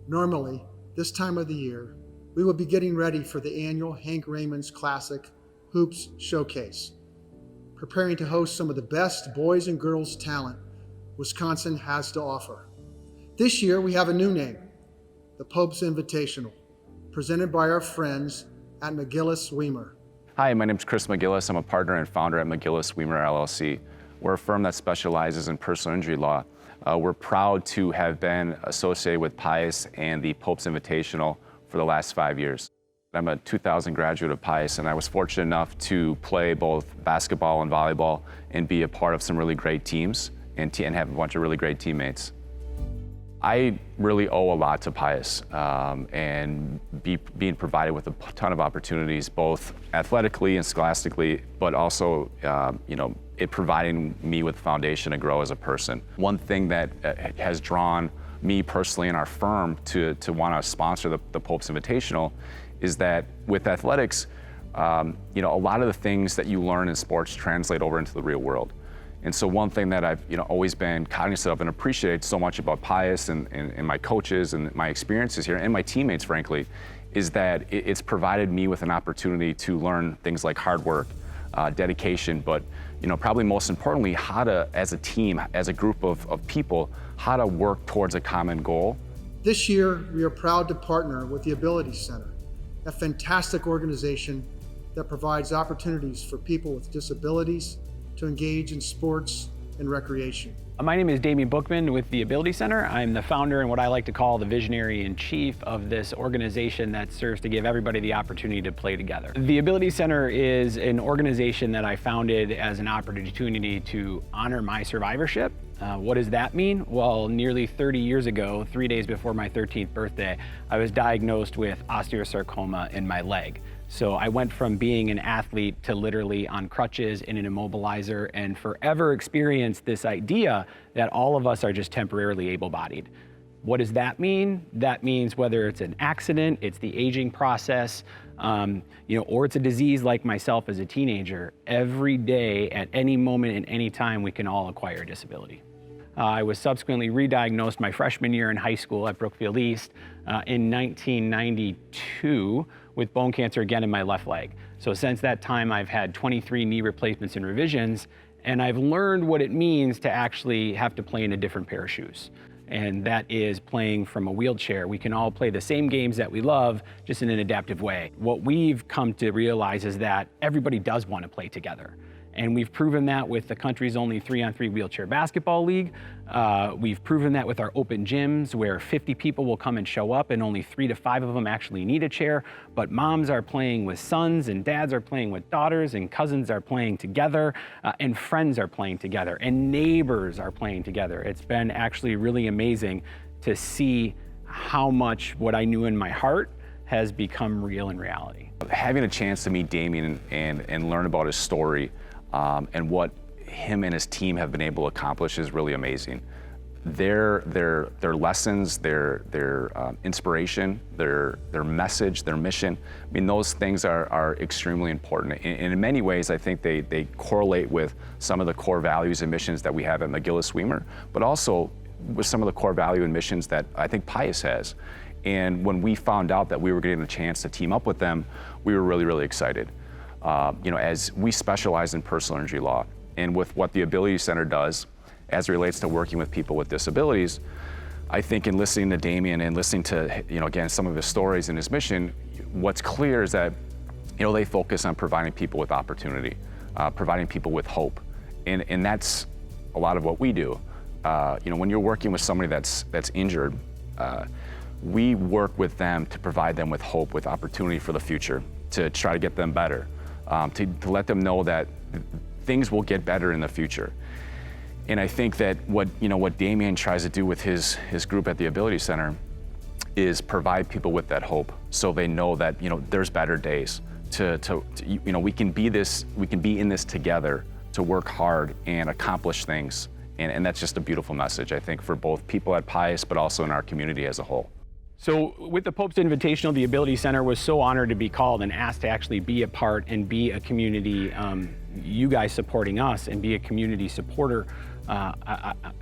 Normally, this time of the year, we will be getting ready for the annual Hank Raymond's Classic Hoops Showcase, preparing to host some of the best boys and girls talent Wisconsin has to offer. This year, we have a new name, the Pope's Invitational, presented by our friends at McGillis Weimer. Hi, my name is Chris McGillis. I'm a partner and founder at McGillis Weimer LLC. We're a firm that specializes in personal injury law. We're proud to have been associated with Pius and the Pope's Invitational for the last 5 years. I'm a 2000 graduate of Pius, and I was fortunate enough to play both basketball and volleyball and be a part of some really great teams and have a bunch of really great teammates. I really owe a lot to Pius and being provided with a ton of opportunities, both athletically and scholastically, but also it providing me with a foundation to grow as a person. One thing that has drawn me personally and our firm to want to sponsor the Pope's Invitational is that with athletics, a lot of the things that you learn in sports translate over into the real world. And so one thing that I've always been cognizant of and appreciate so much about Pius and my coaches and my experiences here and my teammates, frankly, is that it's provided me with an opportunity to learn things like hard work, dedication, but probably most importantly, how to, as a team, as a group of people, how to work towards a common goal. This year, we are proud to partner with the Ability Center, a fantastic organization that provides opportunities for people with disabilities to engage in sports and recreation. My name is Damien Bookman with the Ability Center. I'm the founder and what I like to call the visionary in chief of this organization that serves to give everybody the opportunity to play together. The Ability Center is an organization that I founded as an opportunity to honor my survivorship. What does that mean? Well, nearly 30 years ago, 3 days before my 13th birthday, I was diagnosed with osteosarcoma in my leg. So I went from being an athlete to literally on crutches in an immobilizer and forever experienced this idea that all of us are just temporarily able-bodied. What does that mean? That means whether it's an accident, it's the aging process, or it's a disease like myself as a teenager, every day at any moment and any time we can all acquire a disability. I was subsequently re-diagnosed my freshman year in high school at Brookfield East in 1992 with bone cancer again in my left leg. So since that time, I've had 23 knee replacements and revisions, and I've learned what it means to actually have to play in a different pair of shoes. And that is playing from a wheelchair. We can all play the same games that we love, just in an adaptive way. What we've come to realize is that everybody does want to play together. And we've proven that with the country's only 3-on-3 wheelchair basketball league. We've proven that with our open gyms where 50 people will come and show up and only 3 to 5 of them actually need a chair. But moms are playing with sons and dads are playing with daughters and cousins are playing together and friends are playing together and neighbors are playing together. It's been actually really amazing to see how much what I knew in my heart has become real in reality. Having a chance to meet Damien and learn about his story and what him and his team have been able to accomplish is really amazing. Their lessons, their inspiration, their message, their mission, I mean, those things are extremely important. And in many ways, I think they correlate with some of the core values and missions that we have at McGillis Weimer, but also with some of the core value and missions that I think Pius has. And when we found out that we were getting a chance to team up with them, we were really, really excited. As we specialize in personal injury law, and with what the Ability Center does as it relates to working with people with disabilities, I think in listening to Damien and listening to, again, some of his stories and his mission, what's clear is that, they focus on providing people with opportunity, providing people with hope. And that's a lot of what we do. When you're working with somebody that's injured, we work with them to provide them with hope, with opportunity for the future, to try to get them better. To let them know that things will get better in the future. And I think that what Damien tries to do with his group at the Ability Center is provide people with that hope, so they know that there's better days. We can be in this together to work hard and accomplish things. And that's just a beautiful message, I think, for both people at Pius, but also in our community as a whole. So with the Pope's Invitational, the Ability Center was so honored to be called and asked to actually be a part and be a community, you guys supporting us and be a community supporter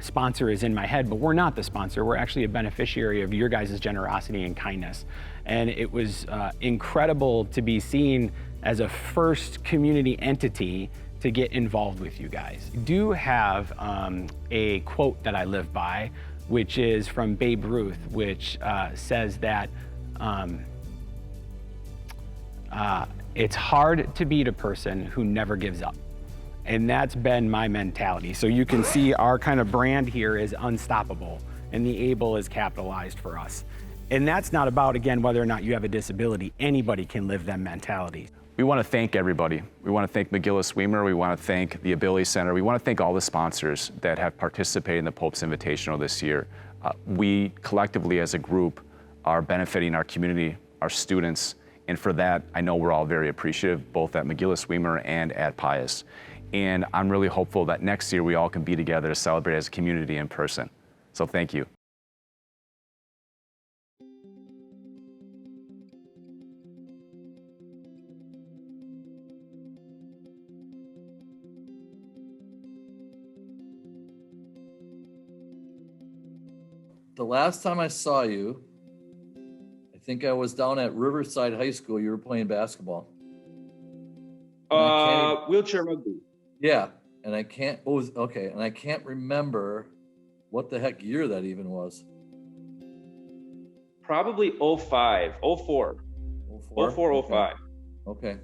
sponsor is in my head, but we're not the sponsor. We're actually a beneficiary of your guys' generosity and kindness. And it was incredible to be seen as a first community entity to get involved with you guys. I do have a quote that I live by, which is from Babe Ruth, which says that it's hard to beat a person who never gives up. And that's been my mentality. So you can see our kind of brand here is unstoppable, and the able is capitalized for us. And that's not about, again, whether or not you have a disability. Anybody can live that mentality. We want to thank everybody. We want to thank McGillis-Weimer. We want to thank the Ability Center. We want to thank all the sponsors that have participated in the Pope's Invitational this year. We collectively as a group are benefiting our community, our students, and for that, I know we're all very appreciative, both at McGillis-Weimer and at Pius. And I'm really hopeful that next year we all can be together to celebrate as a community in person. So thank you. The last time I saw you, I think I was down at Riverside High School. You were playing basketball. Wheelchair rugby. Yeah, and I can't. And I can't remember what the heck year that even was. Probably 05, 04. 04, 05. Okay.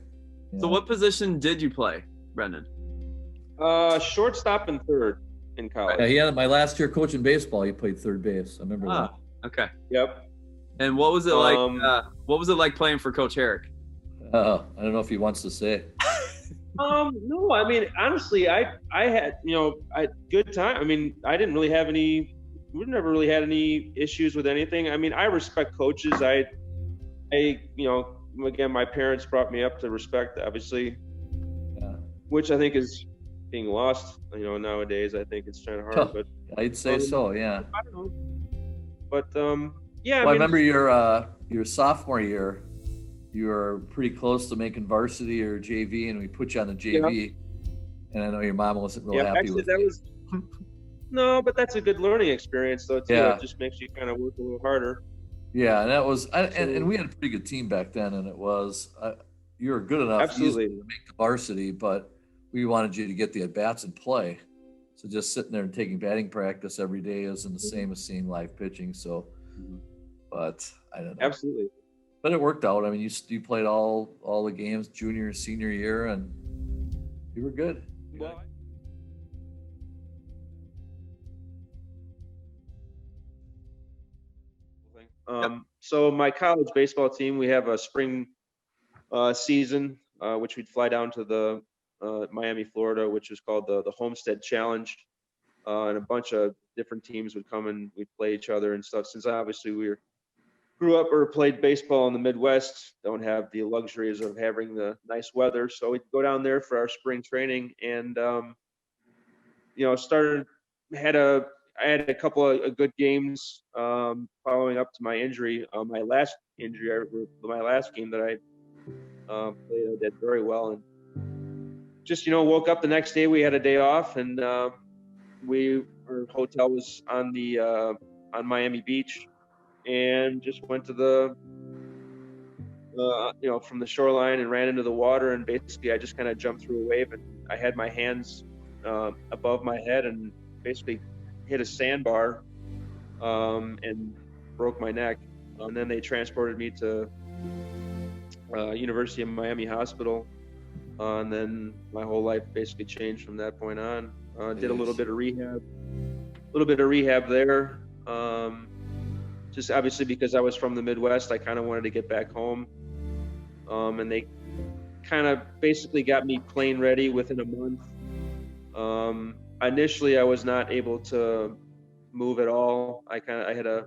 Yeah. So what position did you play, Brendan? Shortstop and third in college. Yeah, he had my last year coaching baseball. He played third base. I remember that. Okay. Yep. And what was it like? What was it like playing for Coach Herrick? I don't know if he wants to say. No, I mean, honestly, I had, good time. I mean, we never really had any issues with anything. I mean, I respect coaches. Again, my parents brought me up to respect, obviously, which I think is being lost, nowadays. I think it's kind of hard, but I'd say so. Yeah. I don't know. But, yeah. Well, I remember your sophomore year, you were pretty close to making varsity or JV, and we put you on the JV. Yeah. And I know your mom wasn't real happy with it. No, but that's a good learning experience, though, too. Yeah. It just makes you kind of work a little harder. Yeah, and that was, and we had a pretty good team back then, and it was, you were good enough Absolutely. to make the varsity, but we wanted you to get the at-bats and play. So just sitting there and taking batting practice every day isn't the same as seeing live pitching. So, but I don't know. Absolutely. But it worked out. I mean, you played all the games junior, senior year, and you were good. Well, so my college baseball team, we have a spring season, which we'd fly down to the Miami, Florida, which is called the Homestead Challenge. And a bunch of different teams would come and we'd play each other and stuff. Since obviously grew up or played baseball in the Midwest, don't have the luxuries of having the nice weather. So we'd go down there for our spring training and, I had a couple of good games following up to my injury. My last game that I played, I did very well. And just, woke up the next day, we had a day off, and our hotel was on Miami Beach, and just went to from the shoreline and ran into the water. And basically I just kind of jumped through a wave, and I had my hands above my head and basically hit a sandbar and broke my neck. And then they transported me to University of Miami Hospital. And then my whole life basically changed from that point on. Did a little bit of rehab there. Just obviously because I was from the Midwest, I kind of wanted to get back home. And they kind of basically got me plane ready within a month. Initially, I was not able to move at all. I had a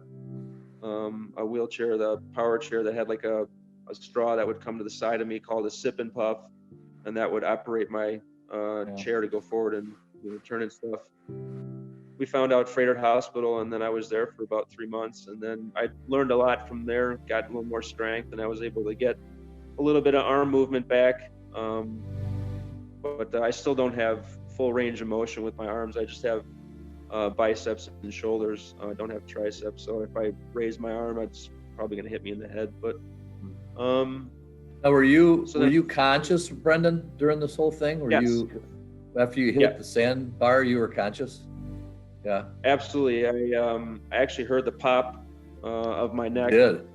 wheelchair, the power chair that had like a straw that would come to the side of me called a sip and puff, and that would operate my chair to go forward and turn and stuff. We found out Freighter Hospital, and then I was there for about 3 months, and then I learned a lot from there, got a little more strength, and I was able to get a little bit of arm movement back. But I still don't have full range of motion with my arms. I just have biceps and shoulders. I don't have triceps, so if I raise my arm, it's probably going to hit me in the head. But Now, were you So were then- you conscious, Brendan, during this whole thing? Were Yes. you after you hit Yeah. the sandbar, you were conscious? Yeah. absolutely, I actually heard the pop of my neck. Did.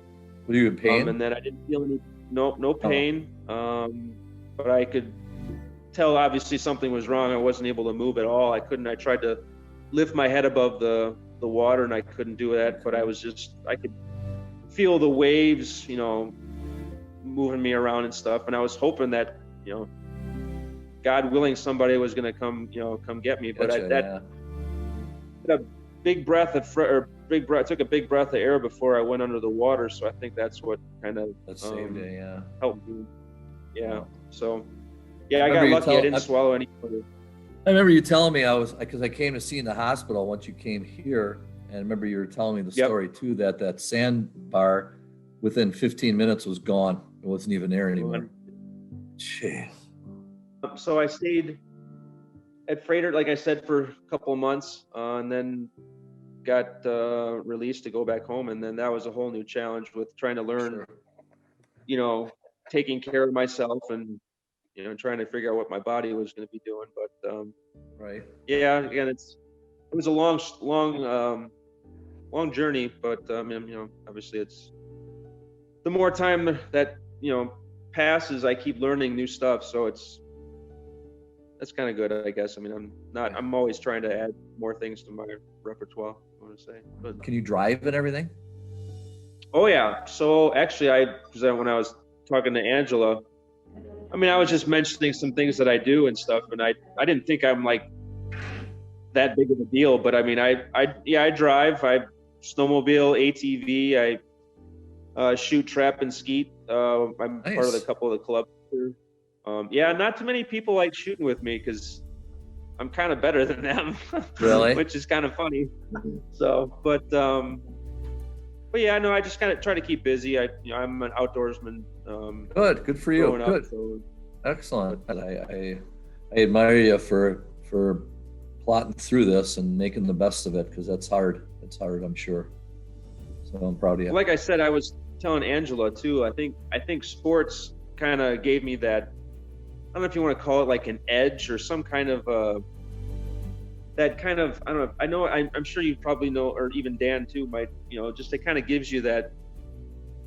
Were you in pain? And then I didn't feel no pain. But I could tell obviously something was wrong. I wasn't able to move at all. I tried to lift my head above the water and I couldn't do that, but I could feel the waves, moving me around and stuff. And I was hoping that, God willing, somebody was going to come get me. But Gotcha, I took a big breath of air before I went under the water. So I think that's what kind of that saved you, yeah. helped me. Yeah. Wow. So, yeah, I Remember got you lucky. I didn't I swallow any further. I remember you telling me because I came to see you in the hospital once you came here, and I remember you were telling me the Yep. story too, that sandbar within 15 minutes was gone. It wasn't even there anymore. Jeez. So I stayed at Freighter, like I said, for a couple of months, and then got released to go back home. And then that was a whole new challenge with trying to learn, Sure. taking care of myself and, trying to figure out what my body was going to be doing. But Right. yeah, again, it was a long journey. But obviously, it's the more time that passes, I keep learning new stuff. So that's kind of good, I guess. I mean, I'm always trying to add more things to my repertoire, I want to say. But Can you drive and everything? oh yeah. So actually, when I was talking to Angela, I was just mentioning some things that I do and stuff, and I didn't think I'm like that big of a deal, but I mean, I drive, I snowmobile, ATV, I shoot, trap, and skeet. I'm part of a Nice. couple of the clubs here. Yeah, not too many people like shooting with me because I'm kind of better than them. Really? Which is kind of funny. So, but yeah, no, I just kind of try to keep busy. I'm an outdoorsman. Good for you. growing up, Good. so- Excellent. I admire you for plotting through this and making the best of it, because that's hard. It's hard, I'm sure. So I'm proud of you. Like I said, I was telling Angela too. I think sports kind of gave me that. I don't know if you want to call it like an edge or some kind of that kind of, I don't know. I'm sure you probably know, or even Dan too might, just it kind of gives you that,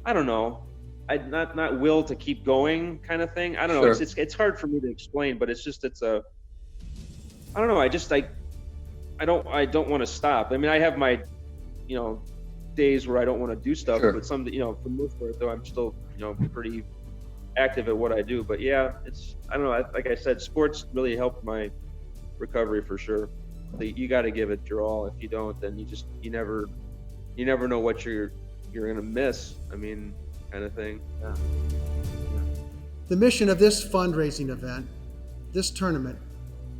I don't know, not will to keep going kind of thing. I don't know. Sure. It's hard for me to explain, but it's I don't know. I don't want to stop. I mean, I have my, days where I don't want to do stuff, Sure. but for the most part though, I'm still, pretty active at what I do. But yeah, I don't know. Like I said, sports really helped my recovery for sure. You got to give it your all. If you don't, then you never know what you're gonna miss. I mean, kind of thing. Yeah. The mission of this fundraising event, this tournament,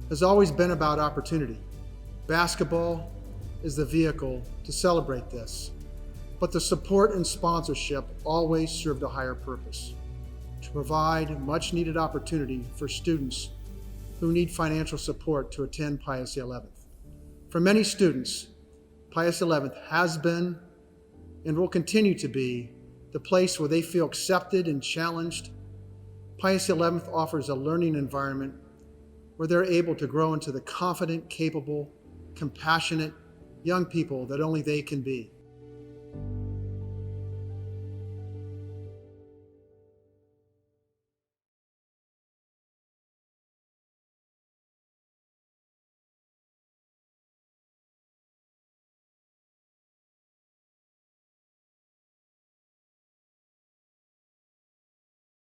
has always been about opportunity. Basketball is the vehicle to celebrate this, but the support and sponsorship always served a higher purpose: to provide much needed opportunity for students who need financial support to attend Pius XI. For many students, Pius XI has been and will continue to be the place where they feel accepted and challenged. Pius XI offers a learning environment where they're able to grow into the confident, capable, compassionate young people that only they can be.